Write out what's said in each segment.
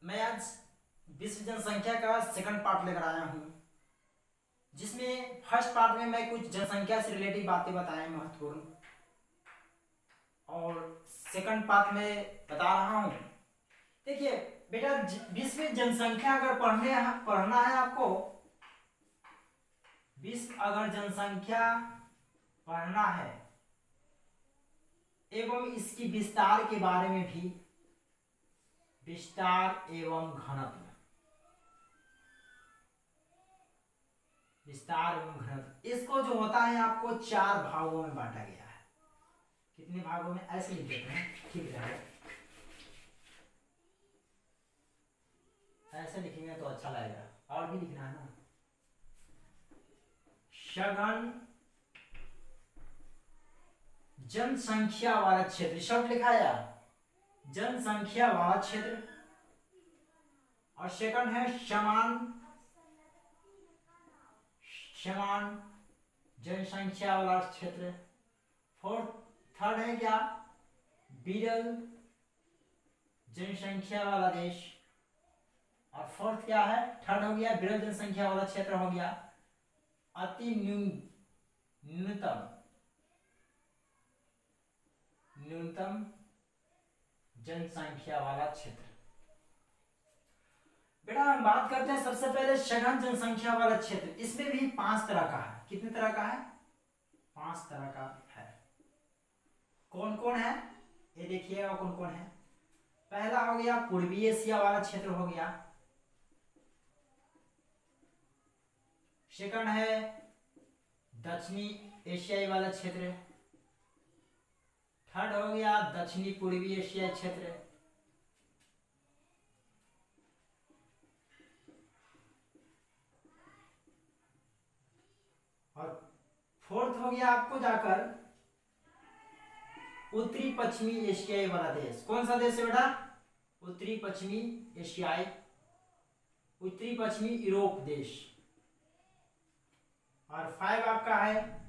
मैं आज विश्व जनसंख्या का सेकंड पार्ट लेकर आया हूँ, जिसमें फर्स्ट पार्ट में मैं कुछ जनसंख्या से रिलेटेड बातें बताएं महत्वपूर्ण, और सेकंड पार्ट में बता रहा हूँ। देखिए बेटा, विश्व जनसंख्या अगर पढ़ना है आपको, विश्व अगर जनसंख्या पढ़ना है एवं इसकी विस्तार के बारे में भी, विस्तार एवं घनत्व, विस्तार एवं घनत्व, इसको जो होता है आपको 4 भागों में बांटा गया है। कितने भागों में? ऐसे लिख देते हैं, ठीक है, ऐसे लिखेंगे तो अच्छा लगेगा। और भी लिखना है ना। सघन जनसंख्या वाला क्षेत्र, शब्द लिखा है जनसंख्या वाला क्षेत्र, और सेकंड है समान जनसंख्या वाला क्षेत्र। थर्ड है क्या? विरल जनसंख्या वाला देश। और फोर्थ क्या है? थर्ड हो गया विरल जनसंख्या वाला क्षेत्र, हो गया अति न्यूनतम जनसंख्या वाला क्षेत्र। बेटा हम बात करते हैं सबसे पहले सघन जनसंख्या वाला क्षेत्र। इसमें भी 5 तरह का है। कितने तरह का है? 5 तरह का है। कौन कौन है ये देखिएगा, कौन कौन है। पहला हो गया पूर्वी एशिया वाला क्षेत्र, हो गया। सेकंड है दक्षिणी एशियाई वाला क्षेत्र। थर्ड हो गया दक्षिणी पूर्वी एशियाई क्षेत्र। और फोर्थ हो गया आपको जाकर उत्तरी पश्चिमी एशियाई वाला देश। कौन सा देश है बेटा? उत्तरी पश्चिमी एशियाई, उत्तरी पश्चिमी यूरोप देश। और 5 आपका है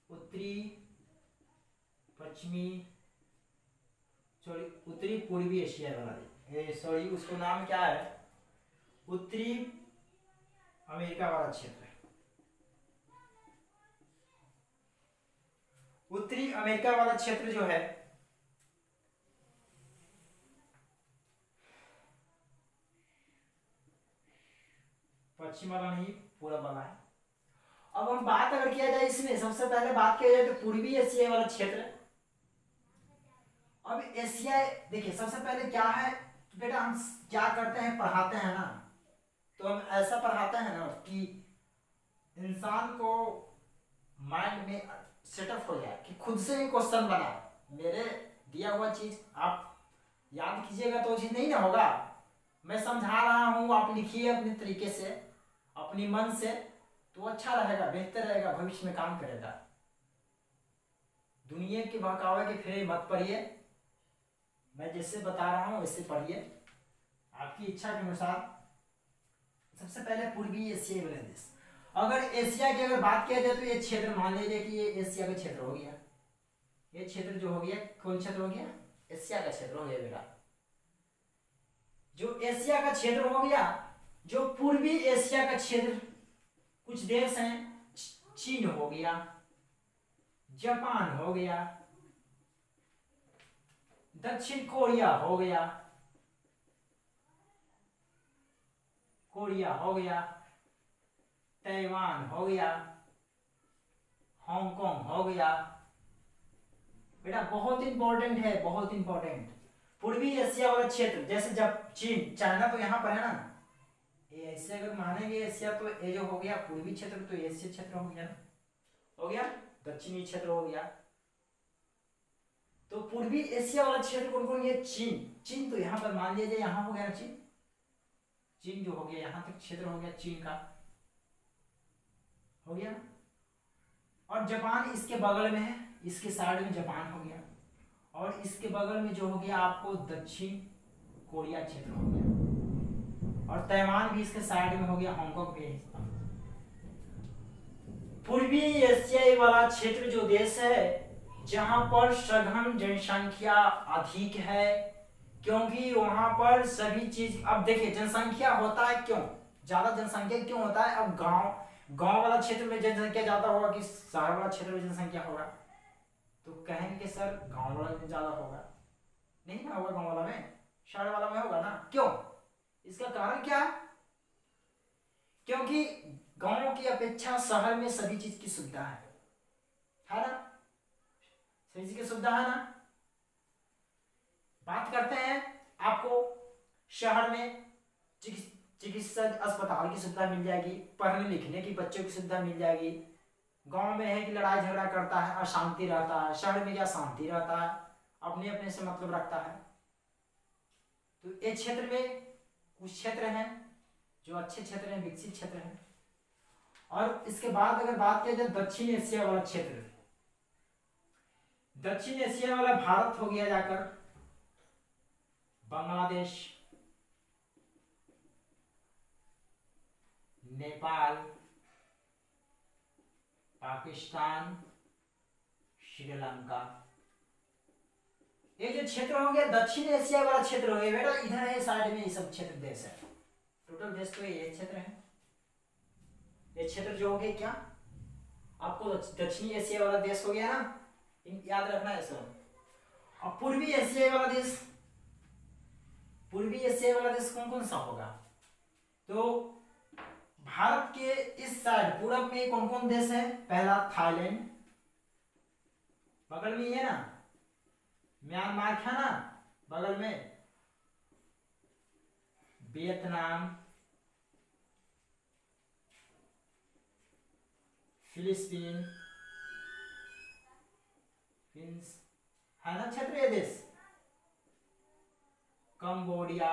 उत्तरी पश्चिमी, सॉरी उत्तरी पूर्वी एशिया वाला देश, सॉरी उसको नाम क्या है? उत्तरी अमेरिका वाला क्षेत्र। उत्तरी अमेरिका वाला क्षेत्र जो है, पश्चिम वाला नहीं, पूरब वाला है। अब हम बात अगर किया जाए इसमें, सबसे पहले बात किया जाए तो पूर्वी एशिया वाला क्षेत्र। अब एशिया देखिए, सबसे पहले क्या है तो बेटा हम क्या करते हैं, पढ़ाते हैं ना, तो हम ऐसा पढ़ाते हैं ना कि इंसान को माइंड में सेटअप हो जाए कि खुद से ही क्वेश्चन बनाए। मेरे दिया हुआ चीज आप याद कीजिएगा तो चीज नहीं ना होगा। मैं समझा रहा हूं, आप लिखिए अपने तरीके से, अपनी मन से, तो अच्छा रहेगा, बेहतर रहेगा, भविष्य में काम करेगा। दुनिया के बहकावे के फेरे मत पड़िए। मैं जैसे बता रहा हूं वैसे पढ़िए, आपकी इच्छा के अनुसार। सबसे पहले पूर्वी एशिया वाला देश। अगर एशिया की अगर बात किया जाए तो ये क्षेत्र मान लीजिए कि ये एशिया का क्षेत्र हो गया। ये क्षेत्र जो हो गया, कौन क्षेत्र हो गया? एशिया का क्षेत्र हो गया बेटा। जो एशिया का क्षेत्र हो गया, जो पूर्वी एशिया का क्षेत्र, कुछ देश हैं, चीन हो गया, जापान हो गया, दक्षिण कोरिया हो गया, ताइवान हो गया, हांगकांग हो गया। बेटा बहुत इंपॉर्टेंट है, बहुत इंपॉर्टेंट। पूर्वी एशिया वाला क्षेत्र, जैसे जब चीन, चाइना तो यहाँ पर है ना, ये ऐसे अगर मानेंगे एशिया तो ये जो हो गया पूर्वी क्षेत्र, तो एशिया क्षेत्र हो गया, हो गया दक्षिणी क्षेत्र हो गया। तो पूर्वी एशिया वाला क्षेत्र कौन कौन? ये चीन तो यहाँ पर मान लीजिए, यहाँ हो गया ना चीन जो हो गया, यहाँ तक क्षेत्र हो गया चीन का, हो गया। और जापान इसके बगल में है, इसके साइड में जापान हो गया। और इसके बगल में जो हो गया आपको दक्षिण कोरिया क्षेत्र हो गया। और ताइवान भी इसके साइड में हो गया, हांगकांग भी है। पूर्वी एशियाई वाला क्षेत्र जो देश है, जहां पर सघन जनसंख्या अधिक है, क्योंकि वहां पर सभी चीज, अब देखिए जनसंख्या होता है क्यों, ज्यादा जनसंख्या क्यों होता है? अब गांव वाला क्षेत्र में जनसंख्या ज्यादा होगा कि शहर वाला क्षेत्र में जनसंख्या होगा? तो कहेंगे कि सर गांव वाला में ज्यादा होगा। नहीं ना होगा, गांव वाला में, शहर वाला में होगा ना। क्यों? इसका कारण क्या है? क्योंकि गांव की अपेक्षा शहर में सभी चीज की सुविधा है ना? सभी चीज की सुविधा है ना। बात करते हैं, आपको शहर में चिकित्सा अस्पताल की सुविधा मिल जाएगी, पढ़ने लिखने की बच्चों की सुविधा मिल जाएगी। गांव में है कि लड़ाई झगड़ा करता है, अशांति रहता है। शहर में क्या शांति रहता है, अपने अपने से मतलब रखता है। तो ये क्षेत्र में कुछ क्षेत्र हैं जो अच्छे क्षेत्र हैं, विकसित क्षेत्र हैं। और इसके बाद अगर बात किया जाए दक्षिण एशिया वाला क्षेत्र, दक्षिण एशिया वाला भारत हो गया जाकर बांग्लादेश, नेपाल, पाकिस्तान, श्रीलंका। ये जो क्षेत्र हो गया दक्षिण एशिया वाला क्षेत्र हो गया बेटा, इधर है साइड में ये सब क्षेत्र देश है। टोटल देश तो ये क्षेत्र है। ये क्षेत्र जो हो गया क्या, आपको दक्षिणी एशिया वाला देश हो गया ना, याद रखना है सब। और पूर्वी एशिया वाला देश, पूर्वी एशिया वाला देश कौन कौन सा होगा? तो भारत के इस साइड पूरब में कौन कौन देश है? पहला थाईलैंड, बगल में है ना, म्यांमार है ना बगल में, वियतनाम, फिलिस्तीन, है ना क्षेत्रीय देश, कंबोडिया,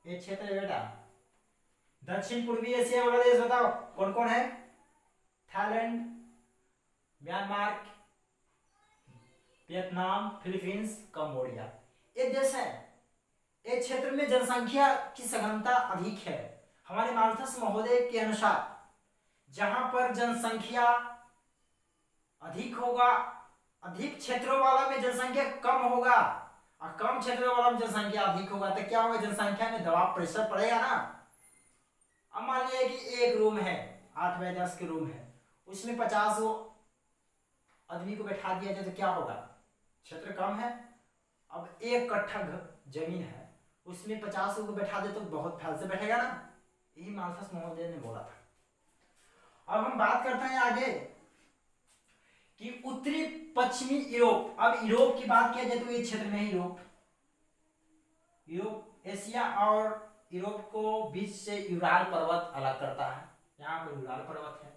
ये क्षेत्र है बेटा। दक्षिण पूर्वी एशिया वाला देश बताओ कौन कौन है? Thailand, Myanmar, Vietnam, Philippines, Cambodia, ये देश है। इस क्षेत्र में जनसंख्या की सघनता अधिक है। हमारे माल्थस महोदय के अनुसार जहां पर जनसंख्या अधिक होगा, अधिक क्षेत्रों वाला में जनसंख्या कम होगा, और कम क्षेत्रों वाला में जनसंख्या अधिक होगा, तो क्या होगा? जनसंख्या में दबाव, प्रेशर पड़ेगा ना। अब मान लिया कि एक रूम है, 8 बाय 10 के रूम है, उसमें 50 आदमी को बैठा दिया जाए तो क्या होगा? क्षेत्र कम है। अब 1 कट्ठा जमीन है, उसमें 50 को बैठा दे तो बहुत फैल से बैठेगा ना। यही माल्थस महोदय ने बोला था। अब हम बात करते हैं आगे कि उत्तरी पश्चिमी यूरोप। अब यूरोप की बात किया जाए तो ये क्षेत्र में यूरोप एशिया और यूरोप को बीच से यूराल पर्वत अलग करता है। यहाँ पर यूराल पर्वत है।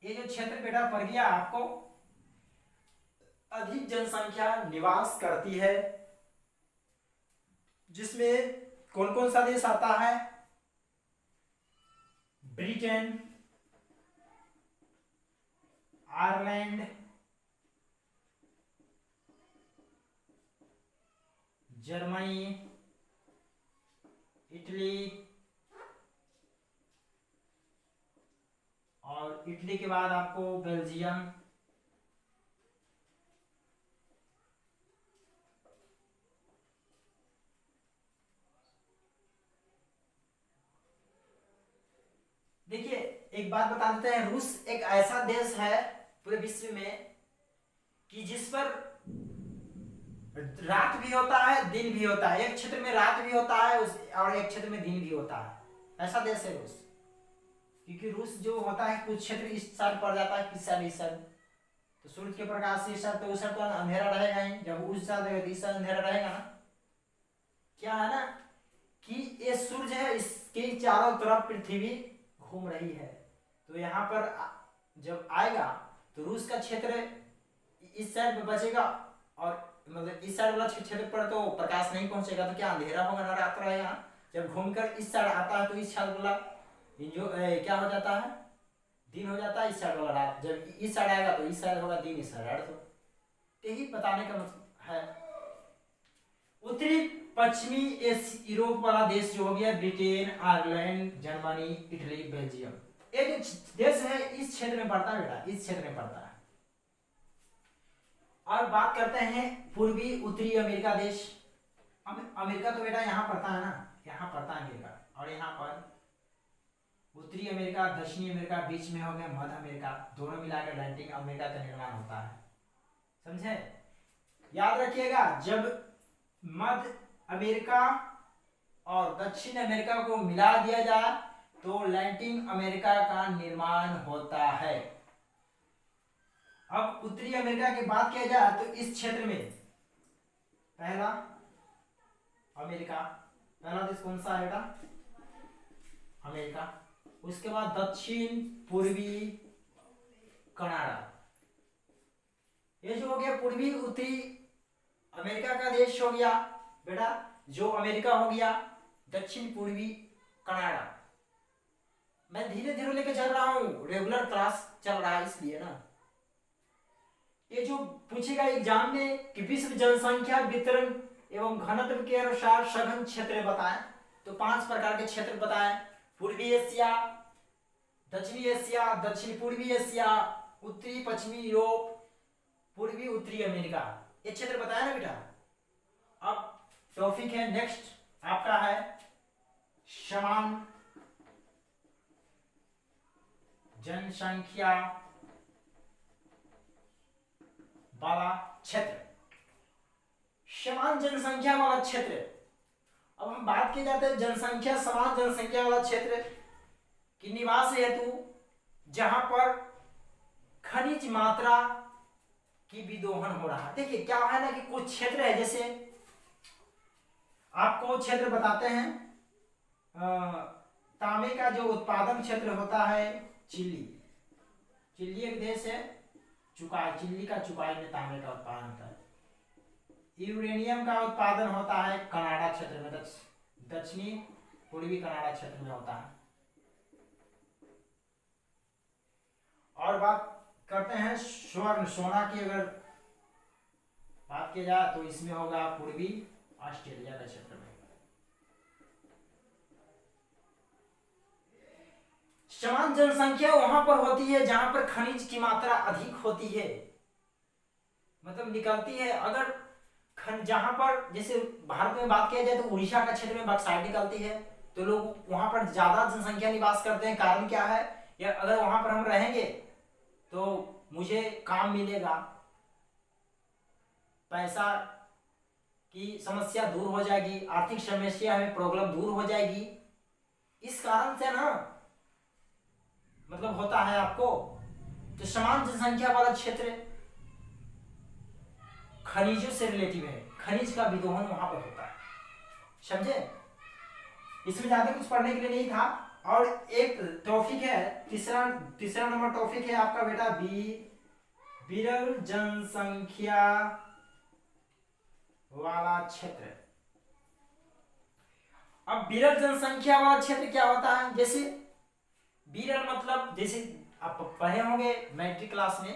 ये जो क्षेत्र बेटा पड़ गया आपको, अधिक जनसंख्या निवास करती है, जिसमें कौन कौन सा देश आता है? ब्रिटेन, आयरलैंड, जर्मनी, इटली, और इटली के बाद आपको बेल्जियम, देखिए एक बात बता देते हैं, रूस एक ऐसा देश है पूरे विश्व में कि जिस पर रात भी होता है दिन भी होता है। एक क्षेत्र में रात भी होता है और एक क्षेत्र में दिन भी होता है। ऐसा देश है रूस। क्योंकि रूस जो होता है कुछ क्षेत्र इस साइड पड़ जाता है, किस साइड इस साइड, तो सूरज के प्रकाश से इस साइड तो उस साइड तो अंधेरा रहेगा ही, जब उस साइड रहेगा तो इस साइड अंधेरा रहेगा ना। क्या है ना कि ये सूरज है, इसके चारों तरफ पृथ्वी घूम रही है, तो यहाँ पर जब आएगा तो रूस का क्षेत्र इस साइड में बचेगा, और मतलब इस साइड वाला क्षेत्र पर तो प्रकाश नहीं पहुंचेगा, तो क्या अंधेरा होगा ना, रात रहेगा। जब घूमकर इस साइड आता है तो इस साइड वाला जो क्या हो जाता है? दिन हो जाता है, इस साइड वाला रात। जब इस साइड आएगा तो इस साइड होगा दिन, इस साइड रात। तो यही बताने का मतलब है। उत्तरी पश्चिमी यूरोप वाला देश जो हो गया Britain, Ireland, Germany, Italy, Belgium, ये जो देश है इस क्षेत्र में पड़ता है बेटा, इस क्षेत्र में पड़ता है। और बात करते हैं पूर्वी उत्तरी अमेरिका देश। अमेरिका तो बेटा यहाँ पड़ता है ना, यहाँ पड़ता है अमेरिका, और यहाँ पर उत्तरी अमेरिका, दक्षिणी अमेरिका, बीच में हो गया मध्य अमेरिका, दोनों मिलाकर लैटिन अमेरिका का निर्माण होता है। समझे? याद रखिएगा, जब मध्य अमेरिका और दक्षिण अमेरिका को मिला दिया जाए तो लैटिन अमेरिका का निर्माण होता है। अब उत्तरी अमेरिका की बात किया जाए तो इस क्षेत्र में पहला अमेरिका, पहला देश कौन सा है बेटा? अमेरिका। उसके बाद दक्षिण पूर्वी कनाडा। ये जो हो गया पूर्वी उत्तरी अमेरिका का देश हो गया बेटा, जो अमेरिका हो गया, दक्षिण पूर्वी कनाडा। मैं धीरे धीरे लेके चल रहा हूं, रेगुलर क्लास चल रहा है इसलिए ना। ये जो पूछेगा एग्जाम में कि विश्व जनसंख्या वितरण एवं घनत्व के अनुसार सघन क्षेत्र बताएं, तो 5 प्रकार के क्षेत्र बताएं। पूर्वी एशिया, दक्षिणी एशिया, दक्षिण पूर्वी एशिया, उत्तरी पश्चिमी यूरोप, पूर्वी उत्तरी अमेरिका, ये क्षेत्र बताया ना बेटा। अब टॉपिक है नेक्स्ट आपका है समान जनसंख्या वाला क्षेत्र। समान जनसंख्या वाला क्षेत्र। अब हम बात की जाते हैं जनसंख्या, समान जनसंख्या वाला क्षेत्र की निवास हेतु जहां पर खनिज मात्रा की विदोहन हो रहा है। देखिए क्या है ना कि कुछ क्षेत्र है, जैसे आपको क्षेत्र बताते हैं, तांबे का जो उत्पादन क्षेत्र होता है चिली, चिली एक देश है, चुकाई, चिली का चुकाई में तांबे का उत्पादन होता है। यूरेनियम का उत्पादन होता है कनाडा क्षेत्र में, दक्षिणी पूर्वी कनाडा क्षेत्र में होता है। और बात करते हैं स्वर्ण, सोना की अगर बात की जाए तो इसमें होगा पूर्वी ऑस्ट्रेलिया के क्षेत्र में। समान जनसंख्या वहां पर होती है जहां पर खनिज की मात्रा अधिक होती है, मतलब निकलती है। अगर जहां पर जैसे भारत में बात किया जाए तो उड़ीसा का क्षेत्र में बॉक्साइट निकलती है, तो लोग वहां पर ज्यादा जनसंख्या निवास करते हैं। कारण क्या है? या अगर वहां पर हम रहेंगे तो मुझे काम मिलेगा, पैसा की समस्या दूर हो जाएगी, आर्थिक समस्या हमें प्रॉब्लम दूर हो जाएगी। इस कारण से ना मतलब होता है आपको, तो समान जनसंख्या वाला क्षेत्र खनिजों से रिलेटिव है, खनिज का विदोहन वहां पर होता है। समझे? इसमें ज्यादा कुछ पढ़ने के लिए नहीं था। और एक टॉपिक है तीसरा नंबर टॉपिक है आपका बेटा विरल जनसंख्या वाला क्षेत्र। अब विरल जनसंख्या वाला क्षेत्र क्या होता है? जैसे विरल मतलब जैसे आप पढ़े होंगे मैट्रिक क्लास में,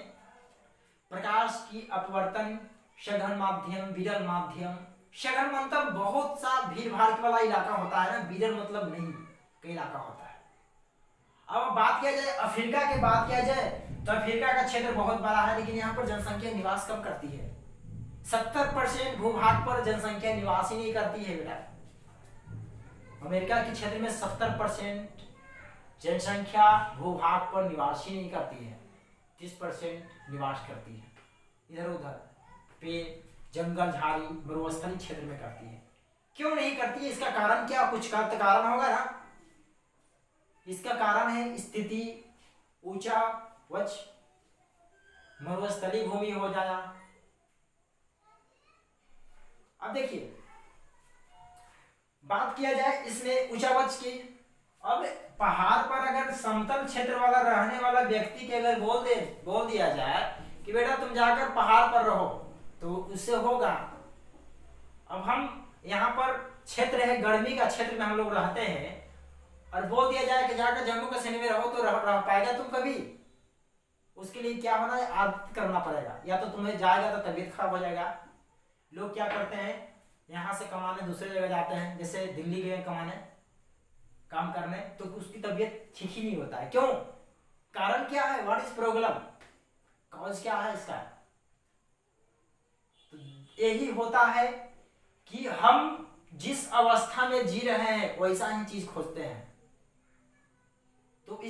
प्रकाश की अपवर्तन, सघन माध्यम, विरल माध्यम। सघन मतलब बहुत सा भीड़ भाड़ वाला इलाका होता है ना, विरल मतलब नहीं का इलाका होता है। अब बात किया जाए अफ्रीका की बात किया जाए तो अफ्रीका का क्षेत्र बहुत बड़ा है, लेकिन यहाँ पर जनसंख्या निवास कम करती है। 70% भूभाग पर जनसंख्या निवास ही नहीं करती है बेटा। अमेरिका के क्षेत्र में 70% जनसंख्या भूभाग पर निवास ही नहीं करती है, 30% निवास करती है इधर उधर पेड़, जंगल, झाड़ी, मरुस्थलीय क्षेत्र में करती है। क्यों नहीं करती है? इसका कारण क्या? कुछ का कारण होगा ना। इसका कारण है स्थिति, ऊंचा वच, मरुस्थलीय भूमि हो जाना। अब देखिए बात किया जाए इसमें ऊंचा वच की। अब पहाड़ पर अगर समतल क्षेत्र वाला रहने वाला व्यक्ति के अगर बोल दिया जाए कि बेटा तुम जाकर पहाड़ पर रहो, तो उससे होगा। अब हम यहाँ पर क्षेत्र है गर्मी का क्षेत्र में हम लोग रहते हैं, और बोल दिया जाए कि जाकर जम्मू कश्मीर में रहो, तो रह पाएगा तुम कभी? उसके लिए क्या होना है? आदत करना पड़ेगा। या तो तुम्हें जाएगा तो तबीयत खराब हो जाएगा। लोग क्या करते हैं, यहाँ से कमाने दूसरे जगह जाते हैं, जैसे दिल्ली गए कमाने, काम करने, तो उसकी तबीयत ठीक ही नहीं होता है। क्यों? कारण क्या है? What is problem? कॉज क्या है इसका? यही होता है कि हम जिस अवस्था में जी रहे हैं वैसा ही चीज खोजते हैं। तो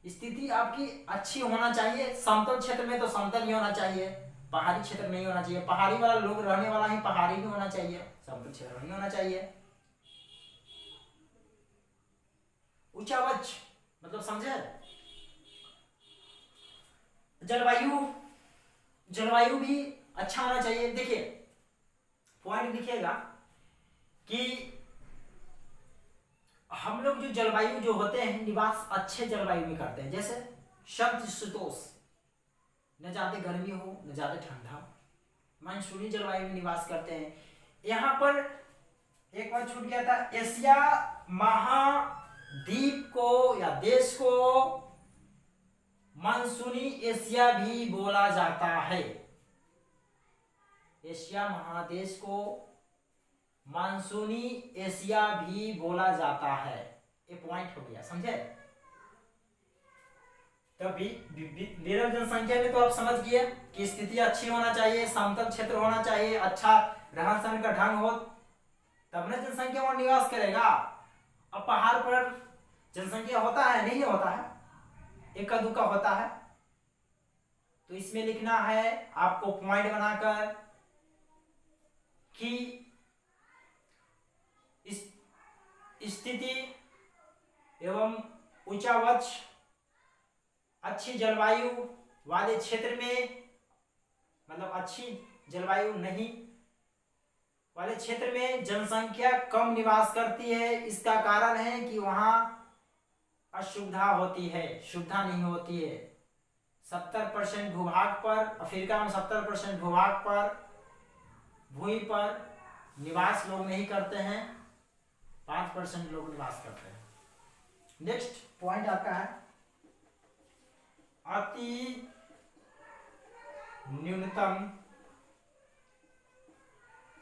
स्थिति आपकी अच्छी होना चाहिए। समतल क्षेत्र में तो समतल ही होना चाहिए, पहाड़ी क्षेत्र नहीं होना चाहिए। पहाड़ी वाला लोग रहने वाला ही पहाड़ी ही होना चाहिए, समतल क्षेत्र नहीं होना चाहिए। उच्चावच मतलब समझे? जलवायु भी अच्छा होना चाहिए। देखिए पॉइंट लिखिएगा कि हम लोग जो जलवायु जो होते हैं निवास अच्छे जलवायु में करते हैं, जैसे समशीतोष्ण, न ज्यादा गर्मी हो न ज्यादा ठंडा हो, मानसूनी जलवायु में निवास करते हैं। यहाँ पर एक बार छूट गया था, एशिया महाद्वीप को या देश को मानसूनी एशिया भी बोला जाता है। एशिया महादेश को मानसूनी एशिया भी बोला जाता है। ये पॉइंट हो गया, समझे? तभी विरल जनसंख्या में तो आप समझ गए कि स्थिति अच्छी होना चाहिए, समतल क्षेत्र होना चाहिए, अच्छा रहन सहन का ढंग हो, तब ना जनसंख्या वहां निवास करेगा। अब पहाड़ पर जनसंख्या होता है नहीं होता है, इक्का दुक्का होता है। तो इसमें लिखना है आपको पॉइंट बनाकर कि स्थिति एवं उच्चावच अच्छी जलवायु वाले क्षेत्र में, मतलब अच्छी जलवायु नहीं वाले क्षेत्र में जनसंख्या कम निवास करती है। इसका कारण है कि वहां असुविधा होती है, सुविधा नहीं होती है। 70% भूभाग पर, अफ्रीका में 70% भूभाग पर, भूमि पर निवास लोग नहीं करते हैं, 5% लोग निवास करते हैं। नेक्स्ट पॉइंट आपका है अति न्यूनतम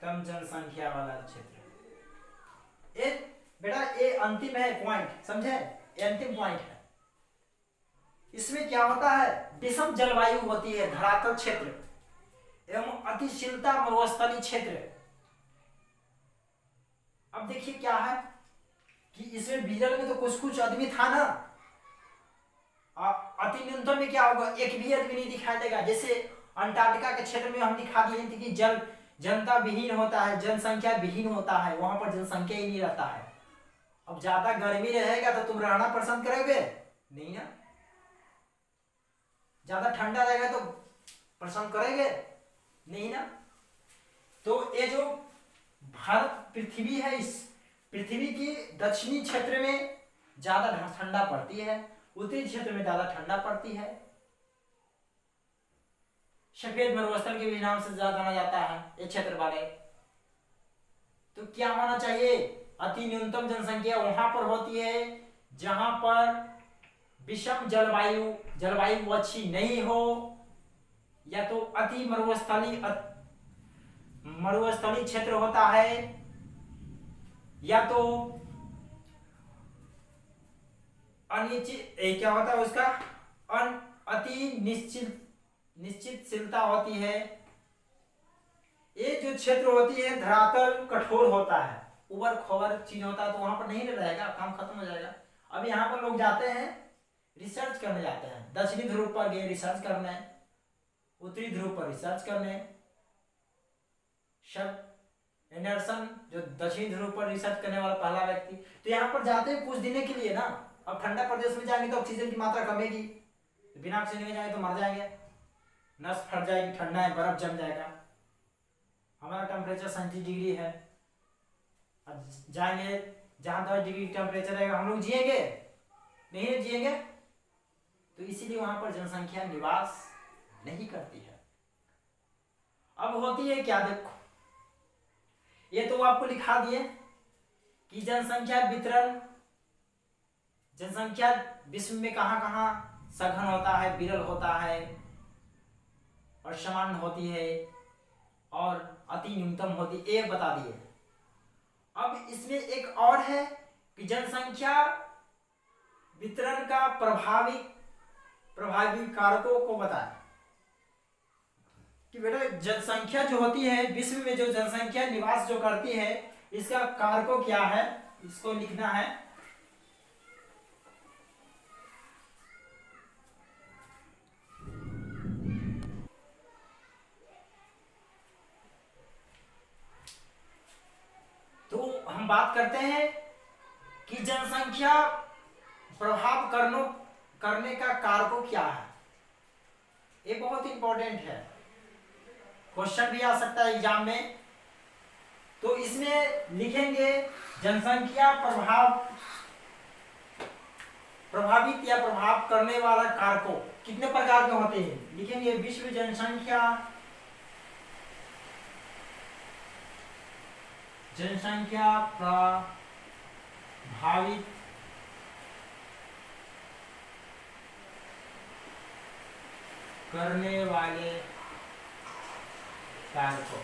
जनसंख्या वाला क्षेत्र। ये बेटा ये अंतिम है पॉइंट, समझे? ये अंतिम पॉइंट है। इसमें क्या होता है, विषम जलवायु होती है, धरातल क्षेत्र एवं अतिशीलता मरुस्थलीय क्षेत्र। अब देखिए क्या है कि इसमें बीजल में तो कुछ कुछ आदमी था ना, अति न्यूनतम में क्या होगा, एक भी आदमी नहीं दिखाई देगा। जैसे अंटार्कटिका के क्षेत्र में हम दिखा दिए थे कि जनता विहीन होता है, जनसंख्या विहीन होता है, वहां पर जनसंख्या ही नहीं रहता है। अब ज्यादा गर्मी रहेगा तो तुम रहना पसंद करोगे नहीं ना, ज्यादा ठंडा रहेगा तो पसंद करेंगे नहीं ना। तो ये जो भारत पृथ्वी है, इस पृथ्वी की दक्षिणी क्षेत्र में ज्यादा ठंडा पड़ती है, उत्तरी क्षेत्र में ज्यादा ठंडा पड़ती है। सफेद मरुस्थल के भी नाम से ज्यादा जाना जाता है ये क्षेत्र वाले। तो क्या होना चाहिए, अति न्यूनतम जनसंख्या वहां पर होती है जहां पर विषम जलवायु अच्छी नहीं हो, या तो अति मरुस्थलीय क्षेत्र होता है, या तो अनिश्चित क्या होता है उसका अति निश्चितशीलता होती है। ये जो क्षेत्र होती है धरातल कठोर होता है, उबर खबर चीज होता है, तो वहां पर नहीं रहेगा, काम खत्म हो जाएगा। अब यहाँ पर लोग जाते हैं, रिसर्च करने जाते हैं, दक्षिणी ध्रुव पर गए रिसर्च करने, उत्तरी ध्रुव पर रिसर्च करने। सब एंडरसन जो दक्षिणी ध्रुव पर रिसर्च करने वाला पहला व्यक्ति, तो यहाँ पर जाते हैं कुछ दिनों के लिए ना। अब ठंडा प्रदेश में जाएंगे तो ऑक्सीजन की मात्रा कमेगी, बिना ऑक्सीजन में जाएंगे तो मर जाएंगे, नस फट जाएगी, ठंडा है, बर्फ जम जाएगा। हमारा टेम्परेचर 37 डिग्री है, अब जाएंगे जहां 10 डिग्री टेम्परेचर रहेगा, हम लोग जिएंगे नहीं जिएंगे। तो इसीलिए वहां पर जनसंख्या निवास नहीं करती है। अब होती है क्या, देखो ये तो आपको लिखा दिए कि जनसंख्या वितरण, जनसंख्या विश्व में कहां कहां सघन होता है, विरल होता है और सामान्य होती है और अति न्यूनतम होती है, एक बता दिए। अब इसमें एक और है कि जनसंख्या वितरण का प्रभावी कारकों को बताएं। कि बेटा जनसंख्या जो होती है, विश्व में जो जनसंख्या निवास जो करती है, इसका कारकों क्या है, इसको लिखना है। तो हम बात करते हैं कि जनसंख्या प्रभाव करने का कारकों क्या है। ये बहुत इंपॉर्टेंट है, क्वेश्चन भी आ सकता है एग्जाम में। तो इसमें लिखेंगे जनसंख्या प्रभावित या प्रभाव करने वाला कारकों कितने प्रकार के होते हैं, लिखेंगे विश्व जनसंख्या प्रभावित करने वाले कारकों।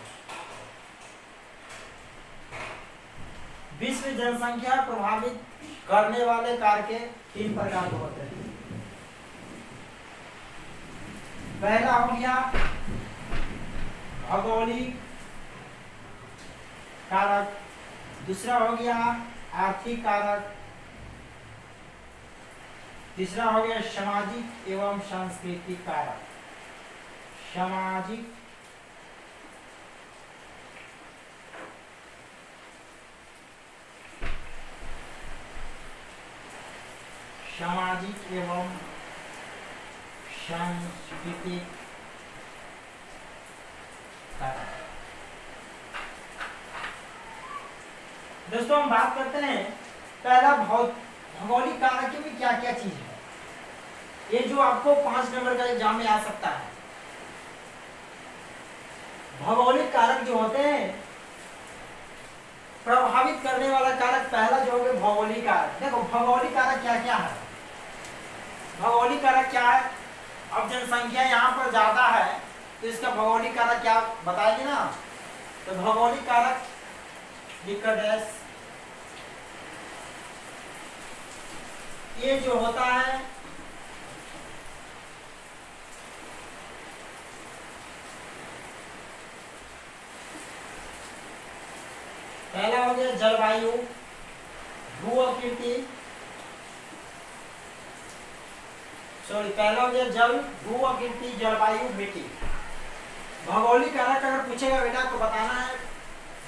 विश्व जनसंख्या प्रभावित करने वाले कारक 3 प्रकार के होते हैं। पहला हो गया भौगोलिक कारक, दूसरा हो गया आर्थिक कारक, तीसरा हो गया सामाजिक एवं सांस्कृतिक कारक। सामाजिक एवं सांस्कृतिक कारक। दोस्तों हम बात करते हैं पहला भौगोलिक कारक में क्या क्या चीज है। ये जो आपको 5 नंबर का एग्जाम में आ सकता है। भौगोलिक कारक जो होते हैं प्रभावित करने वाला कारक, पहला जो है भौगोलिक कारक। देखो भौगोलिक कारक क्या क्या है। भौगोलिक कारक क्या है, अब जनसंख्या यहाँ पर ज्यादा है तो इसका भौगोलिक कारक क्या बताएंगे ना। तो भौगोलिक कारक डैश, ये जो होता है पहला हो गया जलवायु, भू-आकृति, पहला हो गया जल, भू-आकृति, जलवायु, मिट्टी। भौगोलिक कारक अगर पूछेगा बेटा तो बताना है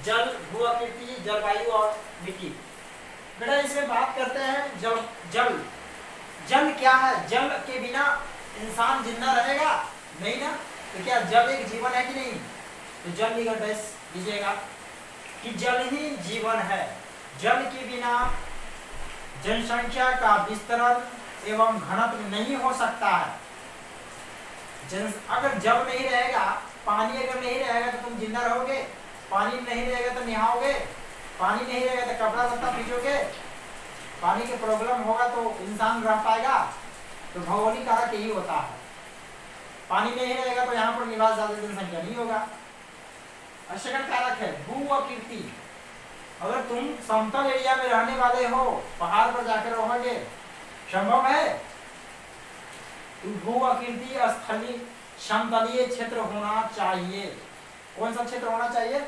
जल, भू-आकृति, जलवायु और मिट्टी। बेटा इसमें बात करते हैं जल क्या है। जल के बिना इंसान जिंदा रहेगा नहीं ना। तो क्या जल एक जीवन है कि नहीं। तो जल लीजिएगा कि जल ही जीवन है। जल के बिना जनसंख्या का विस्तरण एवं घनत्व नहीं हो सकता है। अगर जल नहीं रहेगा, पानी अगर नहीं रहेगा तो तुम जिंदा रहोगे। पानी नहीं रहेगा तो नहाओगे, पानी नहीं रहेगा तो कपड़ा लत्ता पीछोगे, पानी के प्रॉब्लम होगा तो इंसान रह पाएगा। तो भौगोलिक कारक यही होता है। पानी नहीं रहेगा तो यहाँ पर निवास ज्यादा जनसंख्या नहीं होगा। सेकंड कारक है भू-आकृति। अगर तुम समतल एरिया में रहने वाले हो, पहाड़ पर जाकर रहोगे, संभव है। तो भू-आकृति स्थलीय समतलीय क्षेत्र होना चाहिए। कौन सा क्षेत्र होना चाहिए।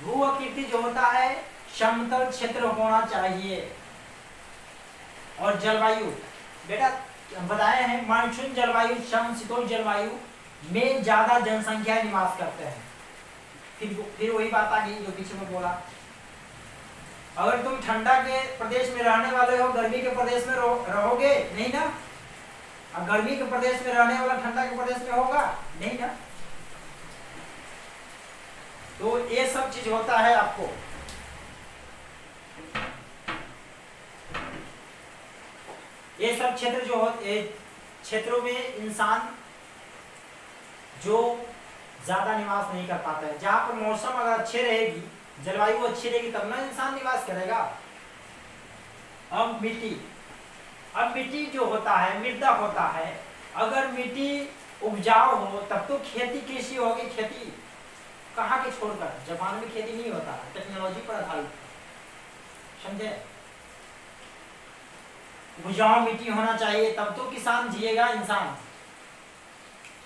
भू-आकृति जो होता है समतल क्षेत्र होना चाहिए। और जलवायु बेटा बताए हैं मानसून जलवायु, समशीतोष्ण जलवायु में ज्यादा जनसंख्या निवास करते हैं। फिर वही बात आ गई जो पीछे में बोला। अगर तुम ठंडा के प्रदेश में रहने वाले हो, गर्मी के प्रदेश में रहोगे नहीं ना। अब गर्मी के प्रदेश में रहने वाला ठंडा के प्रदेश में होगा नहीं ना। तो ये सब चीज होता है आपको। ये सब क्षेत्र जो होते क्षेत्रों में इंसान जो ज्यादा निवास नहीं कर पाता है। जहां पर मौसम अगर अच्छे रहेगी, जलवायु अच्छी रहेगी तब ना इंसान निवास करेगा। अब मिट्टी जो होता है मृदा होता है। अगर मिट्टी उपजाऊ हो तब तो खेती कृषि होगी। खेती कहाँ के छोड़कर, जापान में खेती नहीं होता, टेक्नोलॉजी पर आधारित, समझे। उपजाऊ मिट्टी होना चाहिए तब तो किसान जिएगा इंसान।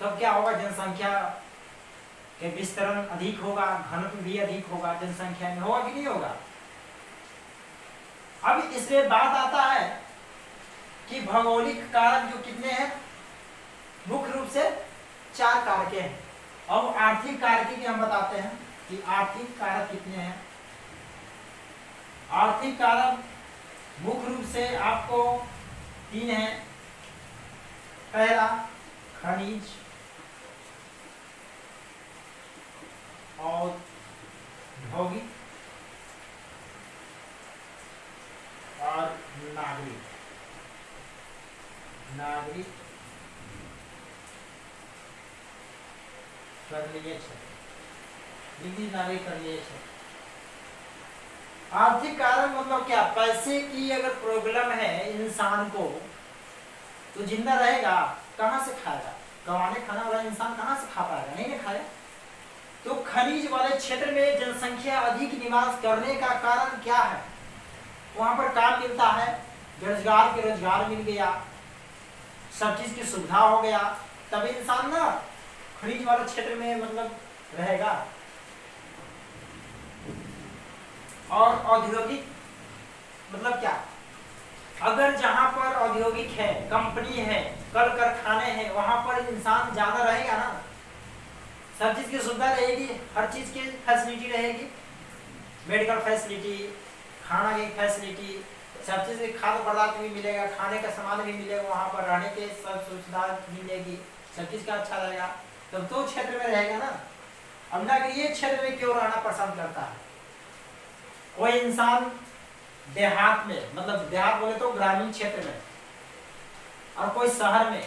तब क्या होगा, जनसंख्या के विस्तरण अधिक होगा, घनत्व भी अधिक होगा जनसंख्या में, होगा कि नहीं होगा। अब इसमें बात आता है कि भौगोलिक कारक जो कितने हैं, मुख्य रूप से 4 कारक हैं। अब आर्थिक कारक की हम बताते हैं कि आर्थिक कारक कितने हैं। आर्थिक कारक मुख्य रूप से आपको 3 हैं। पहला खनिज और औद्योगिक और नागरिक करणीय क्षेत्र, नागरिक करणीय क्षेत्र। आर्थिक कारण मतलब क्या, पैसे की अगर प्रॉब्लम है इंसान को तो जिंदा रहेगा, कहाँ से खाएगा, कमाने खाने वाला इंसान कहाँ से खा पाएगा, नहीं ना खाएगा। तो खनिज वाले क्षेत्र में जनसंख्या अधिक निवास करने का कारण क्या है, वहां पर काम मिलता है, बेरोजगार के रोजगार मिल गया, सब चीज की सुविधा हो गया, तभी इंसान ना खनिज वाले क्षेत्र में मतलब रहेगा। और औद्योगिक मतलब क्या, अगर जहां पर औद्योगिक है, कंपनी है, कल कारखाने हैं, वहां पर इंसान ज्यादा रहेगा ना, सब चीज की सुविधा रहेगी, हर चीज की फैसिलिटी रहेगी, मेडिकल फैसिलिटी, खाना की फैसिलिटी, सब चीज की खाद्य पदार्थ भी मिलेगा, खाने का सामान भी मिलेगा, वहां पर रहने के सब सुविधा मिलेगी, सब चीज का अच्छा रहेगा, तब तो क्षेत्र में रहेगा ना। अब नगरीय क्षेत्र में क्यों रहना पसंद करता है, कोई इंसान देहात में, मतलब देहात बोले तो ग्रामीण क्षेत्र में, और कोई शहर में,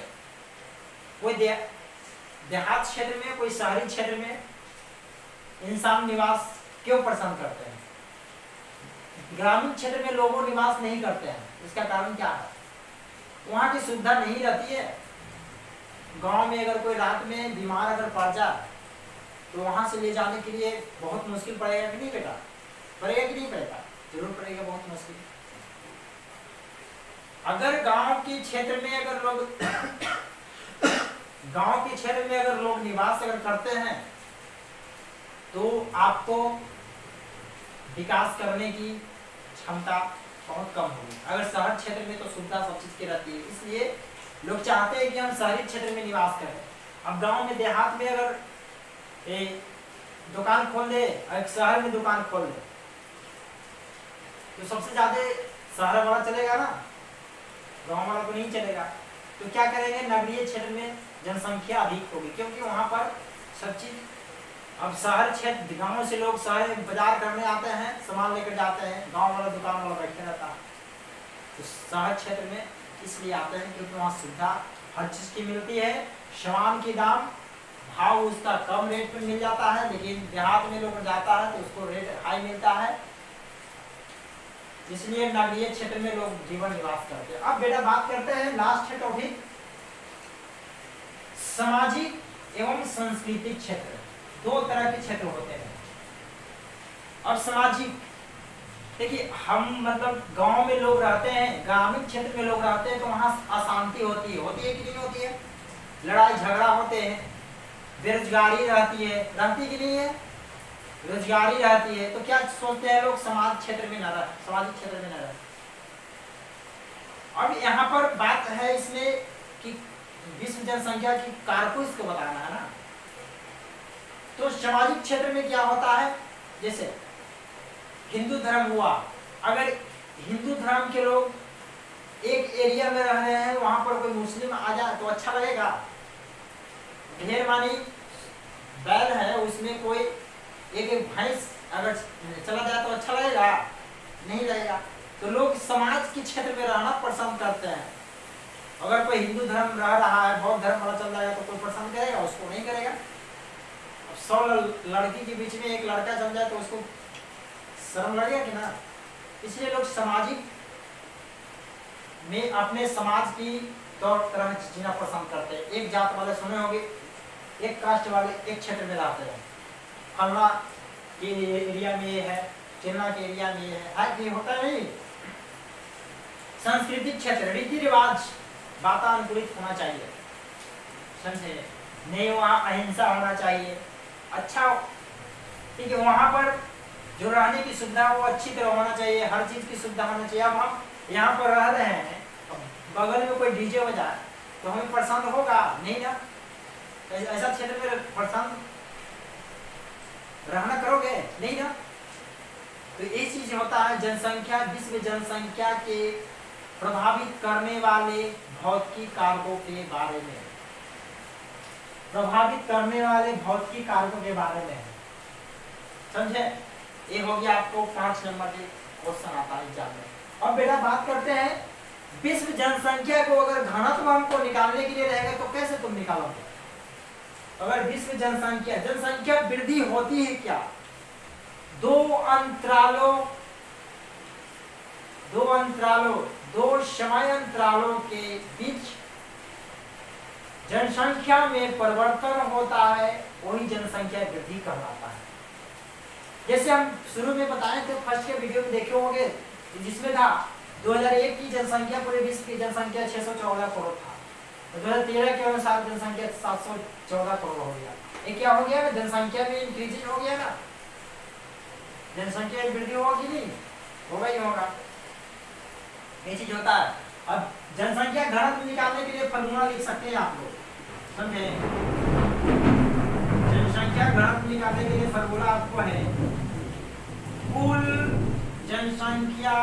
कोई देहात क्षेत्र में, कोई शहरी क्षेत्र में इंसान निवास क्यों पसंद करते हैं। ग्रामीण क्षेत्र में लोगों निवास नहीं करते हैं, इसका कारण क्या है, वहां की सुविधा नहीं रहती है। गांव में अगर कोई रात में बीमार अगर पड़ जाए तो वहां से ले जाने के लिए बहुत मुश्किल पड़ेगा कि नहीं बेटा, पड़ेगा कि नहीं पड़ेगा, जरूर पड़ेगा, बहुत मुश्किल। अगर गांव के क्षेत्र में अगर लोग गांव के क्षेत्र में अगर लोग निवास अगर करते हैं तो आपको विकास करने की क्षमता बहुत कम होगी। अगर शहर क्षेत्र में तो सुविधा सब चीज की रहती है, इसलिए लोग चाहते हैं कि हम शहरी क्षेत्र में निवास करें। अब गांव में देहात में अगर दुकान खोल दे, एक शहर में दुकान खोल दे, तो सबसे ज्यादा शहर वाला चलेगा ना, गांव वाला तो नहीं चलेगा। तो क्या करेंगे, नगरीय क्षेत्र में जनसंख्या अधिक होगी, क्योंकि वहां पर सब चीज, अब शहर क्षेत्र, गांव से लोग शहर बाजार करने आते हैं, सामान लेकर जाते हैं, गांव वाला दुकान वाला बैठे रहता है, तो शहर क्षेत्र में इसलिए आते हैं क्योंकि वहाँ सुविधा हर चीज की मिलती है, सामान की दाम भाव उसका कम रेट पे मिल जाता है, लेकिन देहात में लोग जाता है तो उसको रेट हाई मिलता है, इसलिए नगरीय क्षेत्र में लोग जीवन निवास करते हैं। अब बेटा बात करते हैं लास्ट टॉपिक, सामाजिक एवं सांस्कृतिक क्षेत्र। 2 तरह के क्षेत्र होते हैं। अब सामाजिक, देखिए हम मतलब गांव में लोग रहते हैं, ग्रामीण क्षेत्र में लोग रहते हैं, तो वहां अशांति होती है कि नहीं होती है, लड़ाई झगड़ा होते हैं, बेरोजगारी रहती है, रहती कि नहीं है, रोजगारी रहती है, तो क्या सोचते हैं लोग, समाज क्षेत्र में न रहे, सामाजिक क्षेत्र में न रहे। अब यहाँ पर बात है इसमें कि विश्व जनसंख्या की कारकों इसको बताना है ना, तो सामाजिक क्षेत्र में क्या होता है, जैसे हिंदू धर्म हुआ, अगर हिंदू धर्म के लोग एक एरिया में रह रहे हैं, वहां पर कोई मुस्लिम आ जाए तो अच्छा लगेगा, ढेर मानी बैल है उसमें कोई एक भैंस अगर चला जाए तो अच्छा लगेगा, नहीं लगेगा। तो लोग समाज के क्षेत्र में रहना पसंद करते हैं। अगर कोई हिंदू धर्म रह रहा है, बौद्ध धर्म वाला चल रहा है, तो कोई पसंद करेगा, उसको नहीं करेगा। अब 100 लड़की के बीच में एक लड़का चल जाए तो उसको शर्म लगेगा कि ना, इसलिए लोग सामाजिक में अपने समाज की तौर तरह जीना पसंद करते हैं। एक जात वाले सुने होंगे, एक कास्ट वाले एक क्षेत्र में रहते हैं, फलना के एरिया में ये है, चिन्ना के एरिया में ये है कि होता नहीं। सांस्कृतिक क्षेत्र, रीति रिवाज वातानुकूलित होना चाहिए, समझे। नहीं, वहाँ अहिंसा होना चाहिए। अच्छा, ठीक है, वहाँ पर जो रहने की सुविधा वो अच्छी तरह होना चाहिए, हर चीज़ की सुविधा होना चाहिए। अब हम यहाँ पर रह रहे हैं, बगल में कोई डीजे बजाए तो हमें परेशान होगा नहीं ना? ऐसा क्षेत्र में परेशान रहना करोगे नहीं ना? तो ये चीज होता है जनसंख्या, विश्व जनसंख्या के प्रभावित करने वाले भौतिक कारकों के बारे में, प्रभावित करने वाले भौतिक कारकों के बारे में, समझे? ये हो गया आपको 5 नंबर के क्वेश्चन आता है एग्जाम में। अब बेटा बात करते हैं विश्व जनसंख्या को अगर घनत्व हमको निकालने के लिए रहेगा तो कैसे तुम निकालोगे? अगर विश्व जनसंख्या, जनसंख्या वृद्धि होती है क्या? दो समय अंतरालों के बीच जनसंख्या में परिवर्तन होता है, वही जनसंख्या वृद्धि कहलाता है। जैसे हम शुरू में बताए थे, फर्स्ट के वीडियो में देखे होंगे, जिसमें था 2001 की जनसंख्या, पूरे विश्व की जनसंख्या 614 करोड़ था, 2013 के अनुसार जनसंख्या 714 करोड़ हो गया। ये क्या हो गया? जनसंख्या में इंक्रीजिंग हो गया ना, जनसंख्या में वृद्धि होगी नहीं, होगा ही होगा, ये चीज होता है। अब जनसंख्या घनत्व निकालने के लिए फॉर्मूला लिख सकते हैं आप लोग, समझे? जनसंख्या घनत्व निकालने के लिए फॉर्मूला आपको है कुल जनसंख्या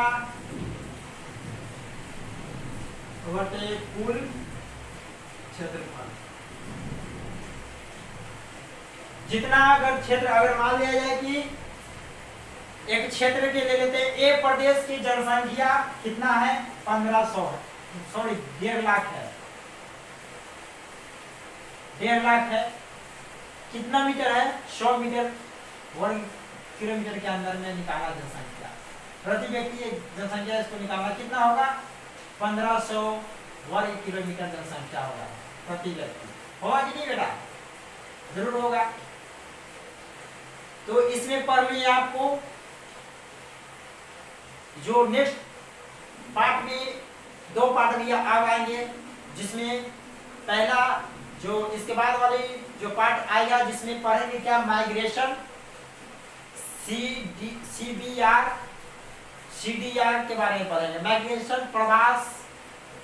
बटे कुल क्षेत्रफल। जितना अगर क्षेत्र, अगर मान लिया जाए कि एक क्षेत्र के ले लेते हैं, ए प्रदेश की जनसंख्या कितना है? 1500 है, सॉरी 1.5 लाख है, 1.5 लाख है। कितना मीटर है? 100 मीटर वर्ग किलोमीटर के अंदर में निकाला जनसंख्या, प्रति व्यक्ति जनसंख्या, इसको निकालना कितना होगा? 1500 वर्ग किलोमीटर जनसंख्या होगा प्रति व्यक्ति। होगा कि नहीं बेटा? जरूर होगा। तो इसमें पढ़ लिया आपको, जो नेक्स्ट पार्ट में 2 पार्ट भी अब आएंगे, जिसमें पहला जो इसके बाद वाली जो पार्ट आएगा जिसमें पढ़ेंगे क्या? माइग्रेशन, CDR के बारे में पढ़ेंगे। माइग्रेशन प्रवास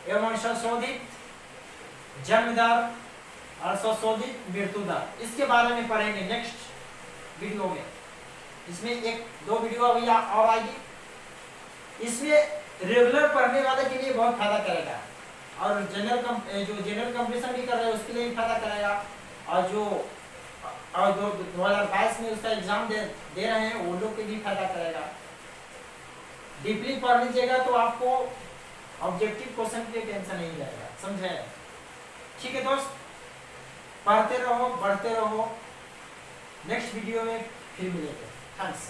एवं संशोधित जन्म दर और संशोधित मृत्यु दर, इसके बारे में पढ़ेंगे नेक्स्ट वीडियो में। इसमें 1-2 वीडियो अभी और आएगी। इसमें रेगुलर पढ़ने वाले के लिए बहुत फायदा करेगा, और जनरल कंपटीशन भी कर रहे हैं उसके लिए भी फायदा करेगा, और जो 2022 में उसका एग्जाम दे रहे हैं वो लोग के भी फायदा करेगा। डीपली पढ़ लीजिएगा तो आपको ऑब्जेक्टिव क्वेश्चन की टेंशन नहीं रहेगा, समझे? ठीक है दोस्त, पढ़ते रहो, बढ़ते रहो। नेक्स्ट वीडियो में फिर मिलेंगे। थैंक्स।